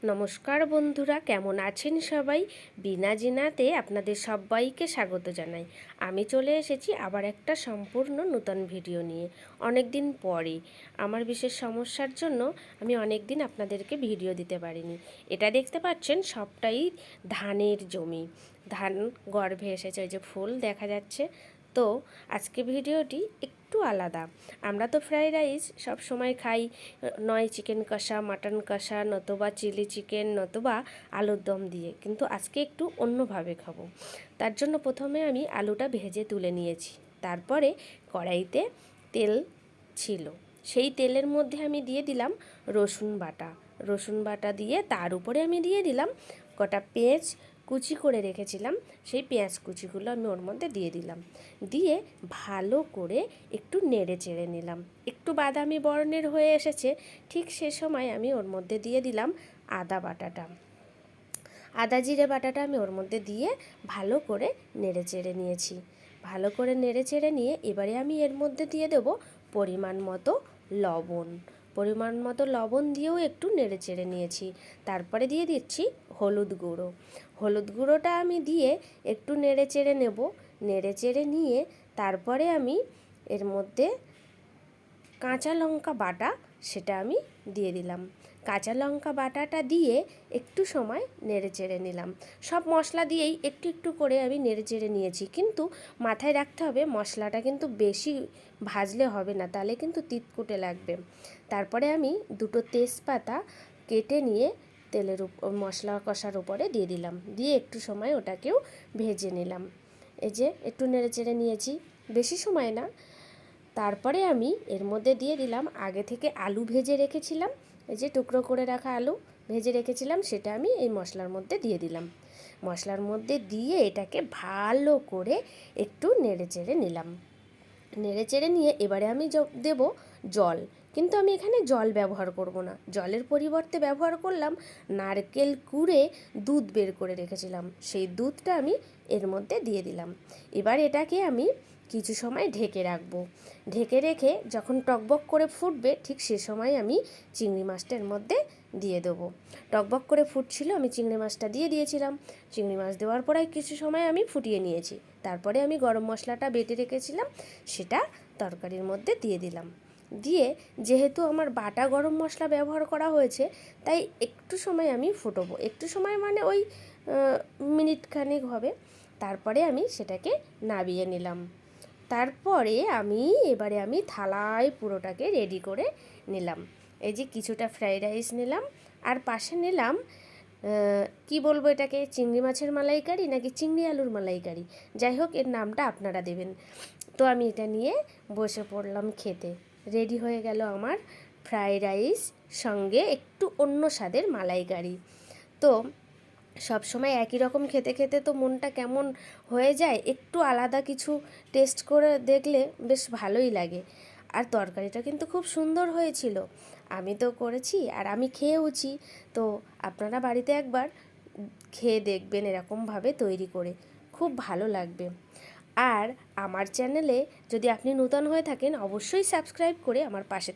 নমস্কার বন্ধুরা, কেমন আছেন সবাই? বিনা জিনাতে আপনাদের সবাইকে স্বাগত জানাই। আমি চলে এসেছি আবার একটা সম্পূর্ণ নতুন ভিডিও নিয়ে। অনেক দিন পরে আমার বিশেষ সমস্যার জন্য আমি অনেক দিন আপনাদেরকে ভিডিও দিতে পারিনি। এটা দেখতে পাচ্ছেন সবটাই ধানের জমি, ধান গর্ভে এসেছে, ওই যে ফুল দেখা যাচ্ছে। তো আজকে ভিডিওটি একটু আলাদা। আমরা তো ফ্রাইড রাইস সব সময় খাই, নয় চিকেন কষা, মাটন কষা, নতুবা চিলি চিকেন, নতুবা আলুর দম দিয়ে, কিন্তু আজকে একটু অন্যভাবে খাবো। তার জন্য প্রথমে আমি আলুটা ভেজে তুলে নিয়েছি। তারপরে কড়াইতে তেল ছিল, সেই তেলের মধ্যে আমি দিয়ে দিলাম রসুন বাটা দিয়ে তার উপরে আমি দিয়ে দিলাম কটা পেঁয়াজ কুচি করে রেখেছিলাম। সেই পেঁয়াজ কুচিগুলো আমি ওর মধ্যে দিয়ে দিলাম, দিয়ে ভালো করে একটু নেড়ে চেড়ে নিলাম। একটু বাদামি বর্ণের হয়ে এসেছে, ঠিক সে সময় আমি ওর মধ্যে দিয়ে দিলাম আদা জিরে বাটাটা আমি ওর মধ্যে দিয়ে ভালো করে নেড়ে চেড়ে নিয়েছি। ভালো করে নেড়ে চেড়ে নিয়ে এবারে আমি এর মধ্যে দিয়ে দেব পরিমাণ মতো লবণ দিয়েও একটু নেড়ে চেড়ে নিয়েছি। তারপরে দিয়ে দিচ্ছি হলুদ গুঁড়োটা আমি দিয়ে একটু নেড়ে চেড়ে নেব। নেড়ে চেড়ে নিয়ে তারপরে আমি এর মধ্যে কাঁচা লঙ্কা বাটা সেটা আমি দিয়ে দিলাম। কাঁচা লঙ্কা বাটাটা দিয়ে একটু সময় নেড়ে চেড়ে নিলাম। সব মশলা দিয়েই একটু একটু করে আমি নেড়ে চেড়ে নিয়েছি, কিন্তু মাথায় রাখতে হবে মশলাটা কিন্তু বেশি ভাজলে হবে না, তাহলে কিন্তু তিতকুটে লাগবে। তারপরে আমি দুটো তেজপাতা কেটে নিয়ে তেলের মশলা কষার উপরে দিয়ে দিলাম, দিয়ে একটু সময় ওটাকেও ভেজে নিলাম। এই যে একটু নেড়ে চেড়ে নিয়েছি, বেশি সময় না। তারপরে আমি এর মধ্যে দিয়ে দিলাম আগে থেকে আলু ভেজে রেখেছিলাম, এই যে টুকরো করে রাখা আলু ভেজে রেখেছিলাম, সেটা আমি এই মশলার মধ্যে দিয়ে দিলাম। মশলার মধ্যে দিয়ে এটাকে ভালো করে একটু নেড়ে চেড়ে নিলাম। নেড়ে চেড়ে নিয়ে এবারে আমি দেব জল, কিন্তু আমি এখানে জল ব্যবহার করব না। জলের পরিবর্তে ব্যবহার করলাম নারকেল কুড়ে দুধ বের করে রেখেছিলাম, সেই দুধটা আমি এর মধ্যে দিয়ে দিলাম। এবার এটাকে আমি কিছু সময় ঢেকে রাখবো। ঢেকে রেখে যখন টকবক করে ফুটবে, ঠিক সে সময় আমি চিংড়ি মাছটার মধ্যে দিয়ে দেবো। টকবক করে ফুটছিল, আমি চিংড়ি মাছটা দিয়ে দিয়েছিলাম। চিংড়ি মাছ দেওয়ার পরে কিছু সময় আমি ফুটিয়ে নিয়েছি। তারপরে আমি গরম মশলাটা বেটে রেখেছিলাম, সেটা তরকারির মধ্যে দিয়ে দিলাম। দিয়ে যেহেতু আমার বাটা গরম মশলা ব্যবহার করা হয়েছে, তাই একটু সময় আমি ফুটবো। একটু সময় মানে ওই মিনিট খানেক হবে। তারপরে আমি সেটাকে নামিয়ে নিলাম। তারপরে এবারে আমি থালায় পুরোটাকে রেডি করে নিলাম। এই যে কিছুটা ফ্রাইড রাইস নিলাম, আর পাশে নিলাম কি বলবো এটাকে, চিংড়ি মাছের মালাইকারি নাকি চিংড়ি আলুর মালাইকারি, যাই হোক এর নামটা আপনারা দেবেন। তো আমি এটা নিয়ে বসে পড়লাম খেতে। রেডি হয়ে গেল আমার ফ্রাইড রাইস, সঙ্গে একটু অন্য স্বাদের মালাইকারি। তো সব সময় একই রকম খেতে খেতে তো মনটা কেমন হয়ে যায়, একটু আলাদা কিছু টেস্ট করে দেখলে বেশ ভালোই লাগে। আর তরকারিটা কিন্তু খুব সুন্দর হয়েছিল, আমি তো করেছি আর আমি খেয়েওছি। তো আপনারা বাড়িতে একবার খেয়ে দেখবেন এরকমভাবে তৈরি করে, খুব ভালো লাগবে। আর আমার চ্যানেলে যদি আপনি নতুন হয়ে থাকেন, অবশ্যই সাবস্ক্রাইব করে আমার পাশে